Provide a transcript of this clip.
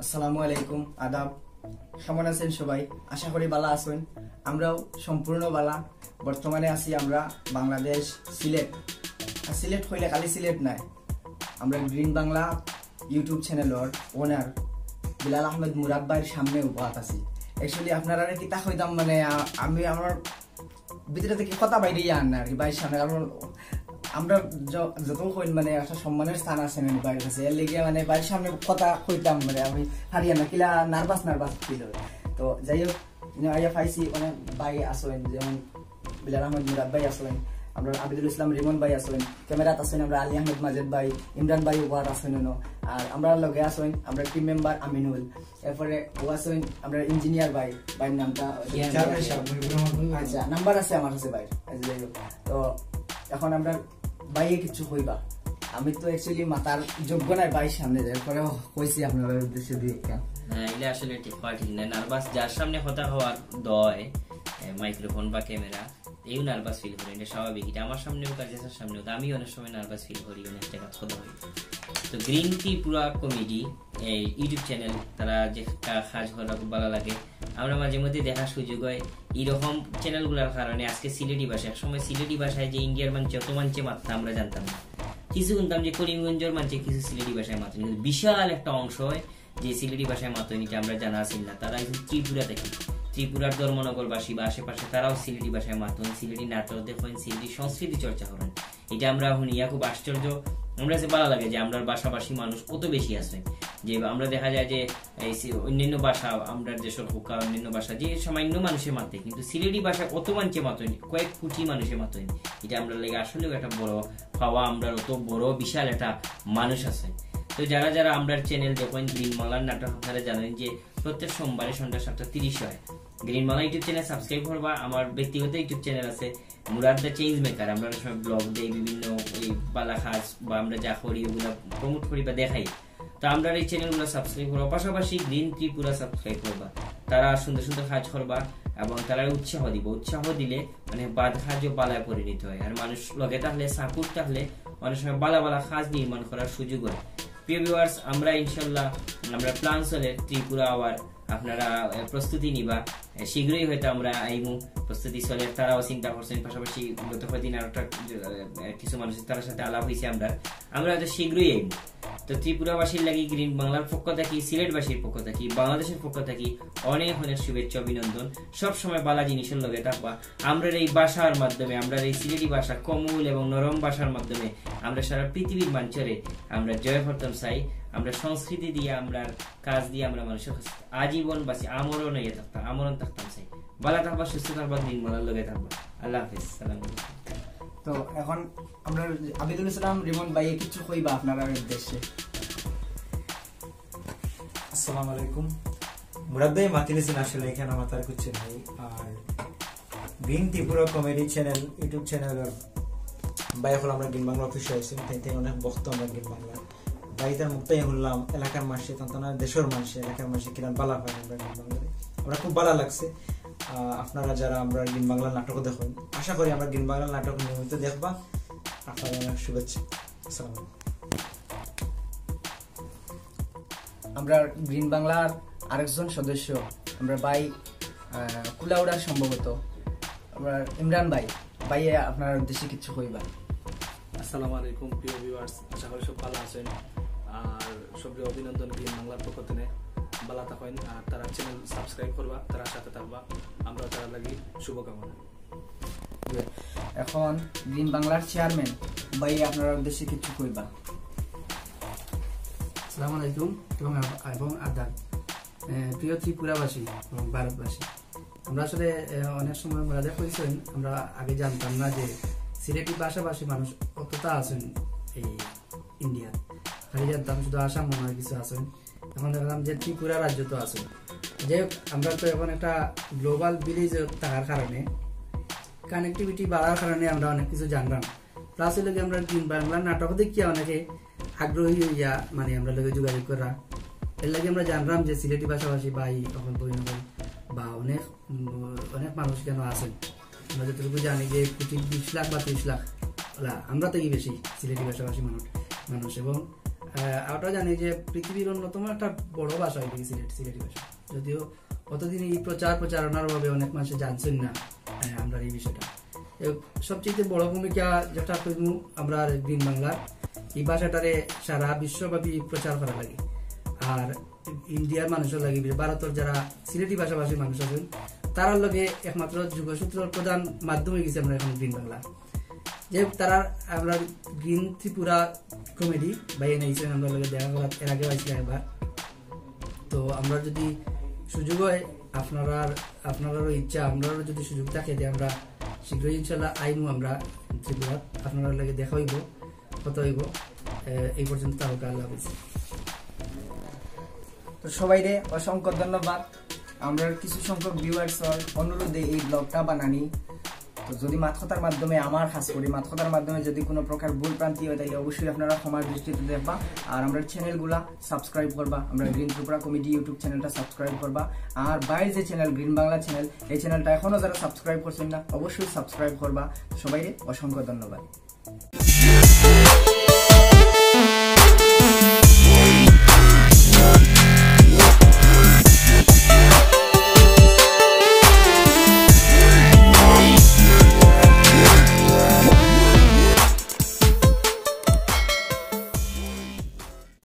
আসসালামু আলাইকুম, আদাব। কেমন আছেন সবাই? আশা করি ভালো আছেন। আমরাও সম্পূর্ণ ভালো। বর্তমানে আছি আমরা বাংলাদেশ সিলেট। আর সিলেট হইলে খালি সিলেট নাই, আমরা গ্রিন বাংলা ইউটিউব চ্যানেলের ওনার বিলাল আহমেদ মুরাদ ভাইয়ের সামনে উপহাত আছি। অ্যাকচুয়ালি আপনারা কিতা হইতাম মানে আমি আমার ভিতরে থেকে কথা বাইরে আন না আর কি ভাইয়ের সামনে, কারণ আমরা যত হইল মানে একটা সম্মানের স্থান আছে মানে বাইরের কাছে, এর লেগে মানে বাড়ির সামনে কথা কইতাম মানে আমি হারিয়া না কিলা নার্ভাস ফিল হয়। তো যাই হোক আইয়া পাইছি অনেক ভাই আসলেন, যেমন বিলাল আহমেদ মুরাদ ভাই আসলেন, আমরা আবিদুল ইসলাম রিমন ভাই আসলেন, ক্যামেরাত আসেন আমরা আলী আহমেদ মাজেদ ভাই, ইমরান ভাই ওয়ার আসেন, আর আমরা লগে আসেন আমরা টিম মেম্বার আমিনুল, এরপরে ও আসেন আমরা ইঞ্জিনিয়ার ভাই, ভাইয়ের নামটা আচ্ছা নাম্বার আছে আমার কাছে ভাই। যাই হোক, তো এখন আমরা বাইরে কিছু কইবা, আমি তো অ্যাকচুয়ালি মাতার যোগ্য নাই বাইর সামনে, এরপরে কইছি আপনাদের উদ্দেশ্যে দিয়ে এটা আসলে ঠিক না। নার্ভাস যার সামনে কথা হওয়ার দয় মাইক্রোফোন বা ক্যামেরা, এই নার্ভাস ফিল করি, এটা স্বাভাবিক। এটা আমার সামনেও কাজের সামনেও আমি অনেক সময় নার্ভাস ফিল করি, অনেক জায়গা কথা হই। তো গ্রিন ত্রিপুরা কমেডি এই ইউটিউব চ্যানেল, তারা যে কাজ করা খুব ভালো লাগে। আমরা মাঝে মধ্যে দেখার সুযোগ হয় এইরকম চ্যানেলগুলোর কারণে। আজকে সিলেটি ভাষা, একসময় সিলেটি ভাষায় যে ইন্ডিয়ার মানুষ যত মানছে মাত্রা আমরা জানতাম না, কিছু শুনতাম যে করিমগঞ্জের মানছে কিছু সিলেটি ভাষায় মাত্র, কিন্তু বিশাল একটা অংশ হয় যে সিলেটি ভাষায় মাত্র এটা আমরা জানা আছি না। তারা ত্রিপুরা থেকে, ত্রিপুরার ধর্মনগরবাসী বা আশেপাশে তারাও সিলেটি ভাষায় মাতুন, সিলেটি নাটক দেখেন, সিলেটি সংস্কৃতি চর্চা করেন। এটা আমরা শুনিয়া খুব আশ্চর্য, আমরা কাছে ভালো লাগে যে আমরা ভাষাভাষী মানুষ কত বেশি আছে। যে আমরা দেখা যায় যে অন্যান্য ভাষা, আমরা যেসব হুকা অন্যান্য ভাষা যে সামান্য মানুষের মাতে, কিন্তু সিলেটি ভাষা অত মানুষে মাতনি, কয়েক কোটি মানুষের মাতনি। এটা আমরা লাগে আসলেও একটা বড় পাওয়া, আমরা অত বড় বিশাল একটা মানুষ আছে। তো যারা যারা আমরা চ্যানেল দেখেন গ্রিন বাংলার নাটক, আপনারা জানেন যে প্রত্যেক সোমবারে সন্ধ্যা 7:30 হয়। Green Bangla YouTube channel subscribe করবা। আমার ব্যক্তিগত ইউটিউব চ্যানেল আছে মুরাদ দ্য চেঞ্জ মেকার, আমরা সময় ব্লগ দেই, বিভিন্ন ওই বালা খাস বা আমরা যা করি ওগুলো প্রমোট করি বা দেখাই। তো আমরা এই চ্যানেলগুলো সাবস্ক্রাইব করবো, পাশাপাশি গ্রিন ত্রিপুরা সাবস্ক্রাইব করবা। তারা সুন্দর সুন্দর কাজ করবা এবং তারা উৎসাহ দিব। উৎসাহ দিলে মানে বাদ কাজও বালায় পরিণত হয়। আর মানুষ লগে থাকলে, সাপোর্ট থাকলে অনেক সময় বালা বালা কাজ নির্মাণ করার সুযোগ হয়। প্রিয় ভিউয়ার্স, আমরা ইনশাল্লাহ আমরা প্ল্যান চলে ত্রিপুরা আওয়ার, আপনারা প্রস্তুতি নিবা। শীঘ্রই হয়তো আমরা আইমু, প্রস্তুতি চলে, তারাও চিন্তা করছেন। পাশাপাশি গত কয়েকদিন আর একটা কিছু মানুষের তার সাথে আলাপ হয়েছে, আমরা হয়তো শীঘ্রই আইমু। তো ত্রিপুরাবাসীর লাগি গ্রিন বাংলার পক্ষ থাকি, সিলেটবাসীর পক্ষ থাকি, বাংলাদেশের পক্ষ থাকি অনেক অনেক শুভেচ্ছা, অভিনন্দন। সবসময় বালা জিনিসের লগে থাকবা। আমরা এই ভাষার মাধ্যমে, আমরা এই সিলেটি ভাষা কোমল এবং নরম ভাষার মাধ্যমে আমরা সারা পৃথিবীর মঞ্চে আমরা জয় করতাম চাই। আমরা সংস্কৃতি দিয়ে, আমরা কাজ দিয়ে আমরা মানুষের কাছে আজীবন বাসি আমরণ হয়ে থাকতাম, আমরণ থাকতাম চাই। ভালো থাকবা, সুস্থ থাকবা, গ্রিন বাংলার লগে থাকবা। আল্লাহ হাফিজ, সালাম। তো এখন আমরা আবিদুল ইসলাম রিমন ভাই কিছু কইবা আপনারা উদ্দেশ্যে। আসসালামু আলাইকুম। মুরাদ ভাই মাতিলেছেন, আসলে এখানে মাতার কিছু নাই। আর green Tripura comedy channel YouTube channel ভাই এখন আমরা গ্রিন বাংলা অফিসে আছি, তাই অনেক বক্ত আমরা গ্রিন বাংলা ভাই তার মুক্তাই শুনলাম। এলাকার মানুষে তখন দেশের মানুষে, এলাকার মানুষে কিরম বালা পায় আমরা গ্রিন বাংলায়, আমরা খুব ভালো লাগছে। আপনারা যারা আমরা গ্রিন বাংলা নাটক দেখুন, আশা করি আমরা গ্রিন বাংলা নাটক নিয়মিত দেখবা। আপনারা অনেক শুভেচ্ছা। আসসালামু আলাইকুম। আমরা গ্রিন বাংলার আরেকজন সদস্য আমরা ভাই কুলাউড়ার সম্ভবত আমরা ইমরান ভাই, ভাইয়ে আপনার উদ্দেশ্যে কিছু কইবা। আসসালামু আলাইকুম প্রিয় ভিউয়ার্স, আশা করি সব ভালো আছেন। আর সবরে অভিনন্দন গ্রিন বাংলার পক্ষ থেকে, ভালো থাকেন। আর তারা চ্যানেল সাবস্ক্রাইব করবা, তারা সাথে থাকবা, আমরা তারা লাগি শুভকামনা। এখন গ্রিন বাংলার চেয়ারম্যান ভাই আপনার উদ্দেশ্যে কিছু কইবা। আসসালামু আলাইকুম এবং আদাব প্রিয় ত্রিপুরাবাসী এবং ভারতবাসী। আমরা আসলে অনেক সময় মনে করেছেন, আমরা আগে জানতাম না যে সিলেটি ভাষাভাষী মানুষ কতটা আছেন এই ইন্ডিয়ার। খালি জানতাম শুধু আসাম মনে হয় কিছু আছেন, এখন দেখলাম যে ত্রিপুরা রাজ্য তো আছেন। যাই হোক, আমরা তো এখন একটা গ্লোবাল ভিলেজ থাকার কারণে, কানেক্টিভিটি বাড়ার কারণে আমরা অনেক কিছু জানলাম। প্লাস হলে আমরা গ্রিন বাংলা নাটক দেখিয়া অনেকে আগ্রহী হইয়া মানে আমরা লোকে যোগাযোগ করা, এর লাগে আমরা জানলাম যে সিলেটি ভাষাভাষী ভাই তখন পরিণত বা অনেক অনেক মানুষ কেন আছেন। আমরা যতটুকু জানি যে 20 লাখ বা 30 লাখ আমরা থেকে বেশি সিলেটি ভাষাভাষী মানুষ এবং আমরা জানি যে পৃথিবীর অন্যতম একটা বড় ভাষা হয়ে সিলেটি ভাষা, যদিও অতদিন এই প্রচারণার ভাবে অনেক মানুষ জানছেন না আমরা এই বিষয়টা। সবচেয়ে বড় ভূমিকা যেটা করবো আমরা গ্রিন বাংলার, এই ভাষাটারে সারা বিশ্বব্যাপী প্রচার করা লাগে। আর ইন্ডিয়ার মানুষের লাগে, ভারতের যারা সিলেটি ভাষাভাষী মানুষ আছেন তার লগে একমাত্র যোগসূত্র প্রধান মাধ্যম হয়ে গেছে আমরা এখন গ্রিন বাংলা। যে তারা আমরা গ্রিন ত্রিপুরা কমেডি বা এনেছেন আমরা লগে দেখা করার এর আগে হয়েছিল একবার। তো আমরা যদি সুযোগ হয়, আপনারারও ইচ্ছা, আমরারও যদি সুযোগ থাকে যে আমরা শীঘ্রই ইনশাল্লাহ আইনু আমরা ত্রিপুরা আপনারা লাগে দেখা হইব, কত হইব। এই পর্যন্ত তাহলে আল্লাহ হাফেজ। তো সবাইরে অসংখ্য ধন্যবাদ। আমরা কিছু সংখ্যক ভিউয়ার্সর অনুরোধে এই ব্লগটা বানানি। তো যদি মাতকথার মাধ্যমে আমার খাস করি মাতকথার মাধ্যমে যদি কোনো প্রকার ভুল প্রান্তি হয় তাহলে অবশ্যই আপনারা ক্ষমার দৃষ্টিতে দেখবা। আর আমরা চ্যানেলগুলা সাবস্ক্রাইব করবা, আমরা গ্রিন ত্রিপুরা কমেডি ইউটিউব চ্যানেলটা সাবস্ক্রাইব করবা। আর বাইরের যে চ্যানেল গ্রিন বাংলা চ্যানেল, এই চ্যানেলটা এখনো যারা সাবস্ক্রাইব করছেন না অবশ্যই সাবস্ক্রাইব করবা। সবাইরে অসংখ্য ধন্যবাদ।